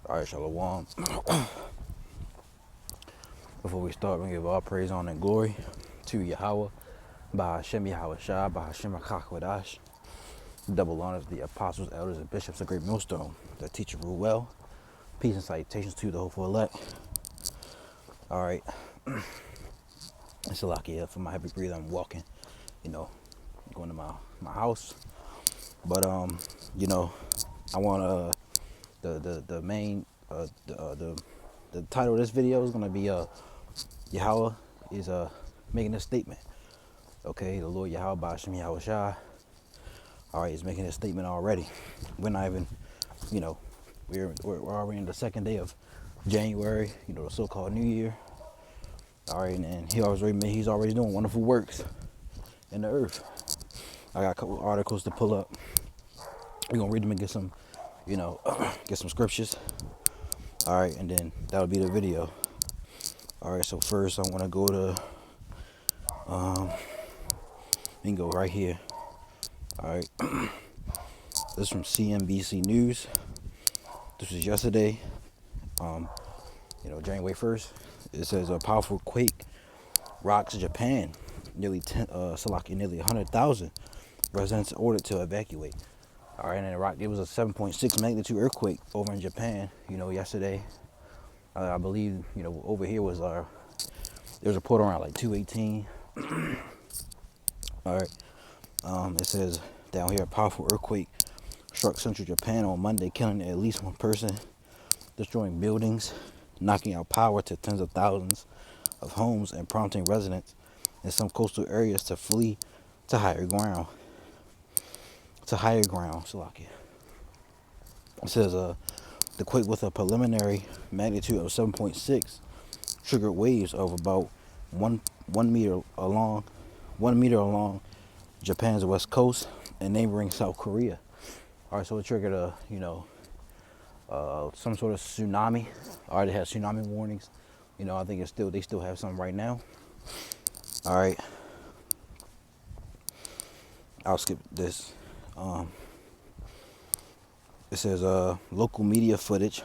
All right, Shalom. Before we start, we give all praise, honor, and glory to Yahawah Bahashem Yahawashi, Bahashem Yahawashi. Double honors the apostles, elders, and bishops of Great Millstone that teach and rule well. Peace and salutations to the hopeful elect. All right, it's a lucky for my heavy breather. I'm walking, going to my house. But I want the main the title of this video is gonna be Yahawah is making a statement. Okay, the Lord YAHAWAH BAHASHAM YAHAWASHI. All right, he's making a statement already. We're not even, we're already in the second day of January. The so-called New Year. All right, and he's already doing wonderful works in the earth. I got a couple articles to pull up. We're gonna read them and get some, get some scriptures. All right, and then that'll be the video. All right, so first I want to go to, we can go right here. All right, this is from CNBC News. This was yesterday, January 1st. It says a powerful quake rocks Japan. Nearly 100,000 residents ordered to evacuate. All right, and it was a 7.6 magnitude earthquake over in Japan. Yesterday. I believe over here was there was a report around like 218. All right, it says down here a powerful earthquake struck central Japan on Monday, killing at least one person, destroying buildings, knocking out power to tens of thousands of homes, and prompting residents in some coastal areas to flee to higher ground. Salakia. It says the quake, with a preliminary magnitude of 7.6, triggered waves of about one meter along Japan's west coast and neighboring South Korea. All right, so it triggered some sort of tsunami. All right, they had tsunami warnings. I think they still have some right now. All right, I'll skip this. It says local media footage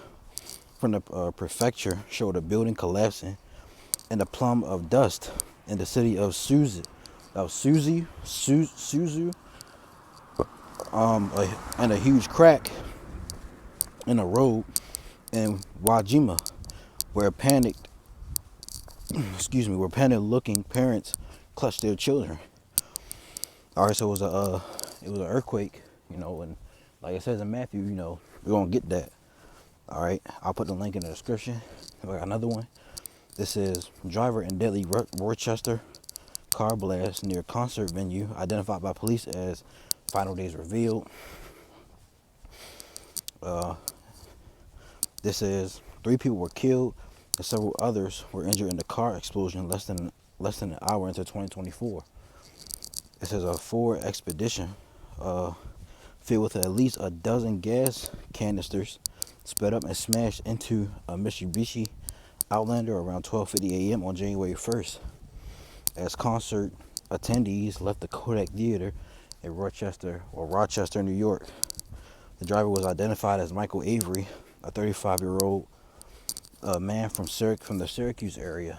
from the prefecture showed a building collapsing in a plume of dust in the city of Suzu, and a huge crack in a road in Wajima, where panicked-looking parents clutched their children. All right, so it was an earthquake, and like it says in Matthew, we're gonna get that. All right, I'll put the link in the description. I got another one. This is driver in deadly Rochester car blast near concert venue identified by police as final days revealed. This is 3 people were killed and several others were injured in the car explosion less than an hour into 2024. It says a Ford Expedition filled with at least a dozen gas canisters sped up and smashed into a Mitsubishi Outlander around 12:50 a.m. on January 1st. As concert attendees left the Kodak Theater in Rochester, New York. The driver was identified as Michael Avery, a 35-year-old man from the Syracuse area,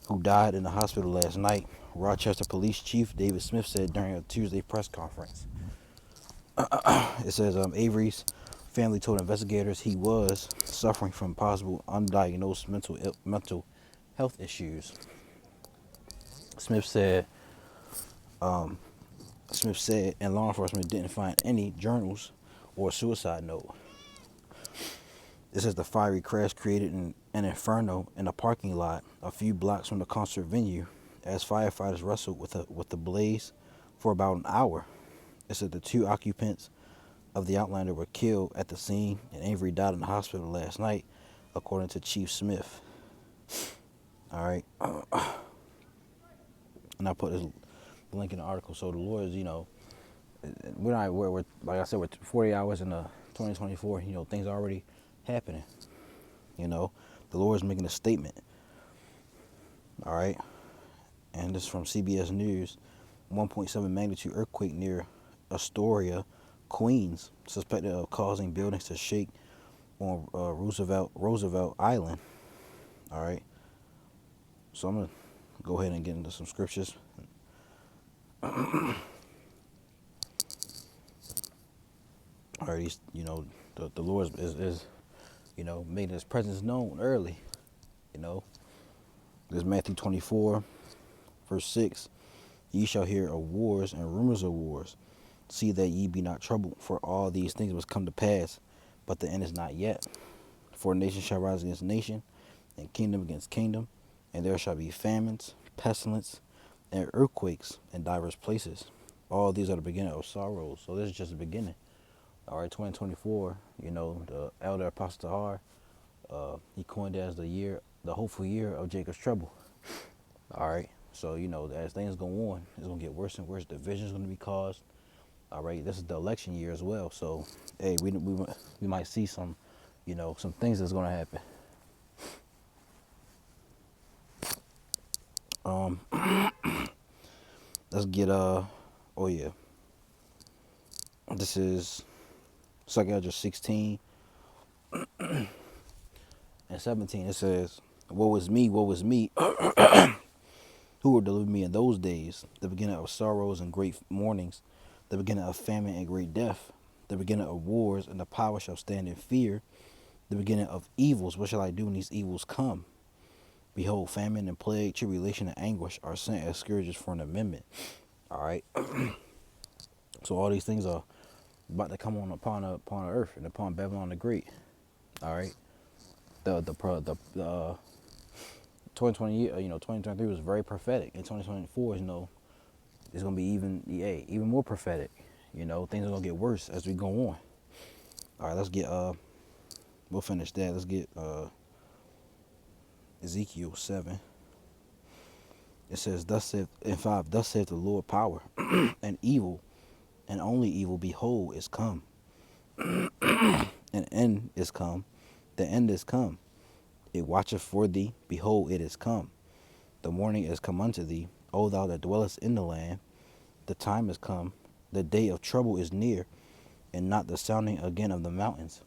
who died in the hospital last night, Rochester Police Chief David Smith said during a Tuesday press conference. It says Avery's family told investigators he was suffering from possible undiagnosed mental health issues. Smith said, and law enforcement didn't find any journals or suicide note. This is the fiery crash created an inferno in a parking lot a few blocks from the concert venue as firefighters wrestled with the blaze for about an hour. It said the 2 occupants of the Outlander were killed at the scene, and Avery died in the hospital last night, according to Chief Smith. All right. And I put this link in the article. So the lawyers, we're like I said, we're 40 hours into 2024. Things are already happening. The Lord's making a statement. All right. And this is from CBS News. 1.7 magnitude earthquake near Astoria, Queens, suspected of causing buildings to shake on Roosevelt Island. All right. So I'm gonna go ahead and get into some scriptures. All right. The Lord is making His presence known early. You know, there's Matthew 24, verse 6. Ye shall hear of wars and rumors of wars. See that ye be not troubled, for all these things must come to pass, but the end is not yet. For nation shall rise against nation, and kingdom against kingdom, and there shall be famines, pestilence, and earthquakes in divers places. All these are the beginning of sorrows. So this is just the beginning. All right, 2024. The elder apostle Tahar, he coined it as the hopeful year of Jacob's trouble. All right. So as things go on, it's gonna get worse and worse. Division's gonna be caused. All right. This is the election year as well. So hey, we might see some, some things that's gonna happen. Let's get oh yeah. This is 2 Ezra 16 and 17. It says, woe is me, who will deliver me in those days, the beginning of sorrows and great mournings, the beginning of famine and great death, the beginning of wars, and the power shall stand in fear, the beginning of evils. What shall I do when these evils come? Behold, famine and plague, tribulation and anguish are sent as scourges for an amendment. All right. So all these things are about to come on upon earth and upon Babylon the Great. All right. The 2020 2023 was very prophetic, and 2024 is gonna be even more prophetic. Things are gonna get worse as we go on. All right, let's get we'll finish that. Let's get Ezekiel 7. It says, thus saith the Lord power, and evil, and only evil, behold, is come. An end is come. The end is come. It watcheth for thee. Behold, it is come. The morning is come unto thee, O thou that dwellest in the land. The time is come. The day of trouble is near, and not the sounding again of the mountains.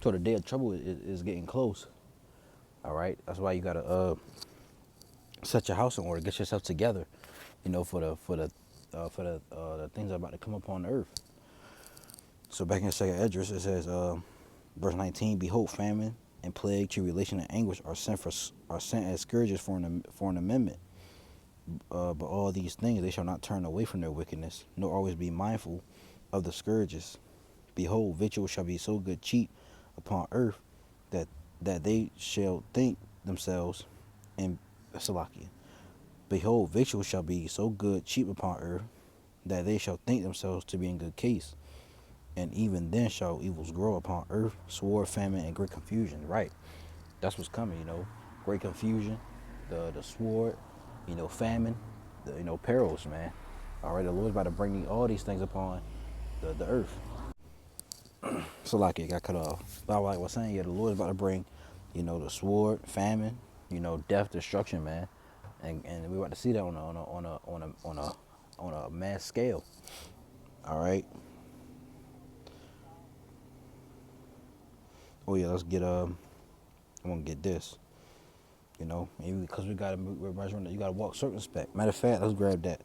So the day of trouble is getting close. All right. That's why you gotta set your house in order, get yourself together. For the things that are about to come upon the earth. So back in 2 Esdras, it says, verse 19, behold, famine and plague, tribulation and anguish are sent as scourges for an amendment. But all these things they shall not turn away from their wickedness, nor always be mindful of the scourges. Behold, victuals shall be so good cheap upon earth that they shall think themselves in Salakia. Behold, victuals shall be so good cheap upon earth that they shall think themselves to be in good case. And even then shall evils grow upon earth, sword, famine, and great confusion. Right. That's what's coming, Great confusion, the sword, famine, the perils, man. All right, the Lord's about to bring all these things upon the earth. So like it got cut off. But like I was saying, the Lord's about to bring, the sword, famine, death, destruction, man. And we're about to see that on a mass scale. All right. Oh yeah, let's get I'm gonna get this. Maybe because you gotta walk circumspect. Matter of fact, let's grab that.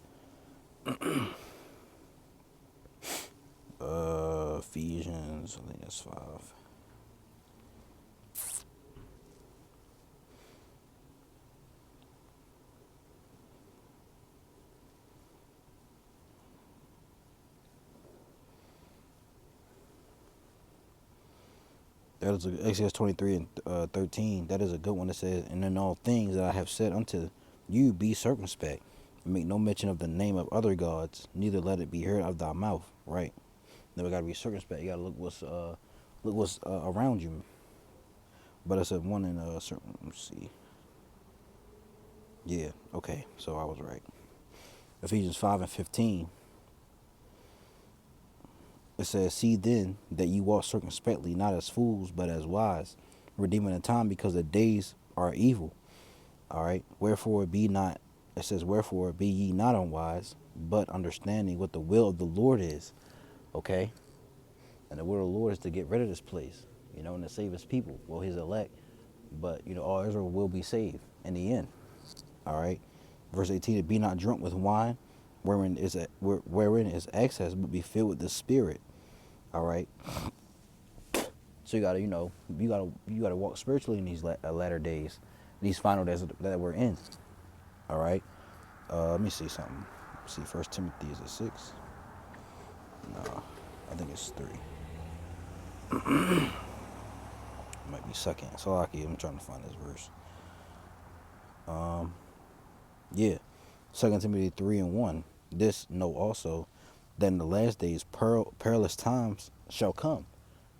Ephesians, I think that's 5. That is Exodus 23 and 13. That is a good one that says, and in all things that I have said unto you, be circumspect, and make no mention of the name of other gods, neither let it be heard of thy mouth. Right. Then we gotta be circumspect. You gotta look what's around you. But it's a one in certain. Let's see. Yeah. Okay. So I was right. Ephesians 5 and 15. It says, see then that ye walk circumspectly, not as fools, but as wise, redeeming the time, because the days are evil. All right. Wherefore be ye not unwise, but understanding what the will of the Lord is. Okay. And the will of the Lord is to get rid of this place, and to save his people, well, his elect. But, all Israel will be saved in the end. All right. Verse 18, be not drunk with wine, wherein is excess, but be filled with the Spirit. All right. So you gotta, you gotta walk spiritually in these latter days, these final days that we're in. All right. Let me see something. Let's see, First Timothy, is it 6? No, I think it's 3. It might be second. So lucky. I'm trying to find this verse. Yeah, 2 Timothy 3:1. This know also that in the last days perilous times shall come.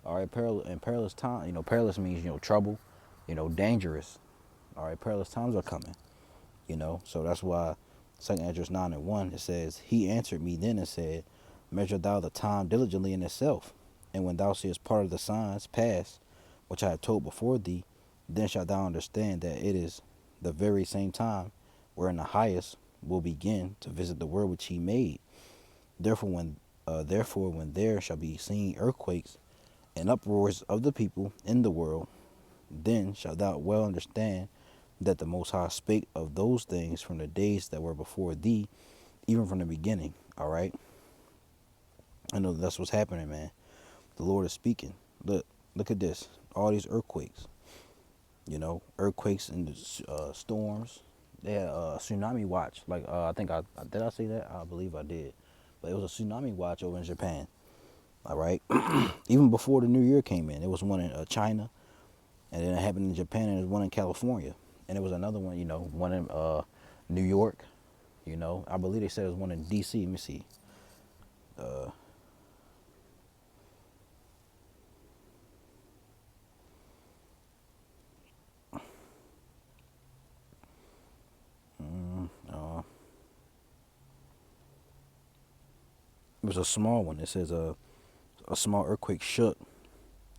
All right, perilous time. Perilous means trouble. Dangerous. All right, perilous times are coming. So that's why 2 Esdras 9:1, it says, he answered me then and said, measure thou the time diligently in itself, and when thou seest part of the signs pass, which I have told before thee, then shalt thou understand that it is the very same time wherein the highest will begin to visit the world which he made. Therefore when there shall be seen earthquakes and uproars of the people in the world, then shalt thou well understand that the Most High spake of those things from the days that were before thee, even from the beginning. All right. I know that's what's happening, man. The Lord is speaking. Look at this. All these earthquakes. Earthquakes and storms. They had a tsunami watch. Like I think did I say that? I believe I did. But it was a tsunami watch over in Japan. All right. Even before the new year came in, there was one in China, and then it happened in Japan, and there was one in California, and there was another one. One in New York. I believe they said there was one in D.C. Let me see. It was a small one. It says a small earthquake shook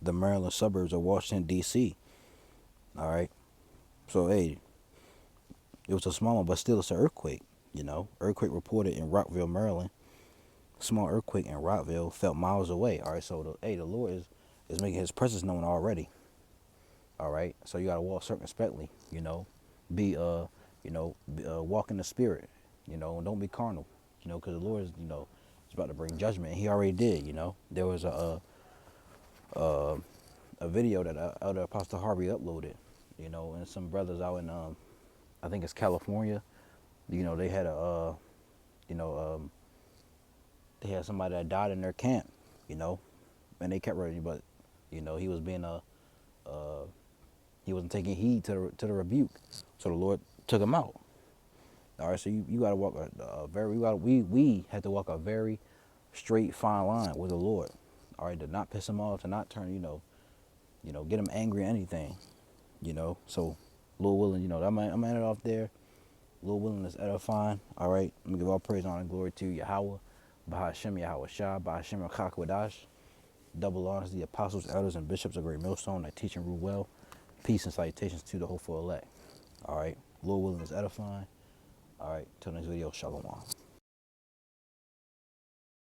the Maryland suburbs of Washington, D.C. All right. So, hey, it was a small one, but still it's an earthquake. Earthquake reported in Rockville, Maryland. Small earthquake in Rockville felt miles away. All right. So, the Lord is making his presence known already. All right. So you got to walk circumspectly, be, walk in the spirit, don't be carnal, because the Lord is, is about to bring judgment. And he already did, There was a video that Elder Apostle Harvey uploaded, and some brothers out in, I think it's California, they had they had somebody that died in their camp, and they kept running, but, he was being he wasn't taking heed to the rebuke, so the Lord took him out. All right, so you got to walk we had to walk a very straight, fine line with the Lord. All right, to not piss him off, to not turn, get him angry or anything, So, Lord willing, I'm gonna end it off there. Lord willing is edifying. All right, let me give all praise, honor, and glory to Yahawah Bahashem Yahawashi, Bahashem Yahawashi. Double honors to the apostles, elders, and bishops of Great Millstone that teach and rule well. Peace and salutations to the hopeful elect. All right, Lord willing is edifying. All right, till next video, shalom.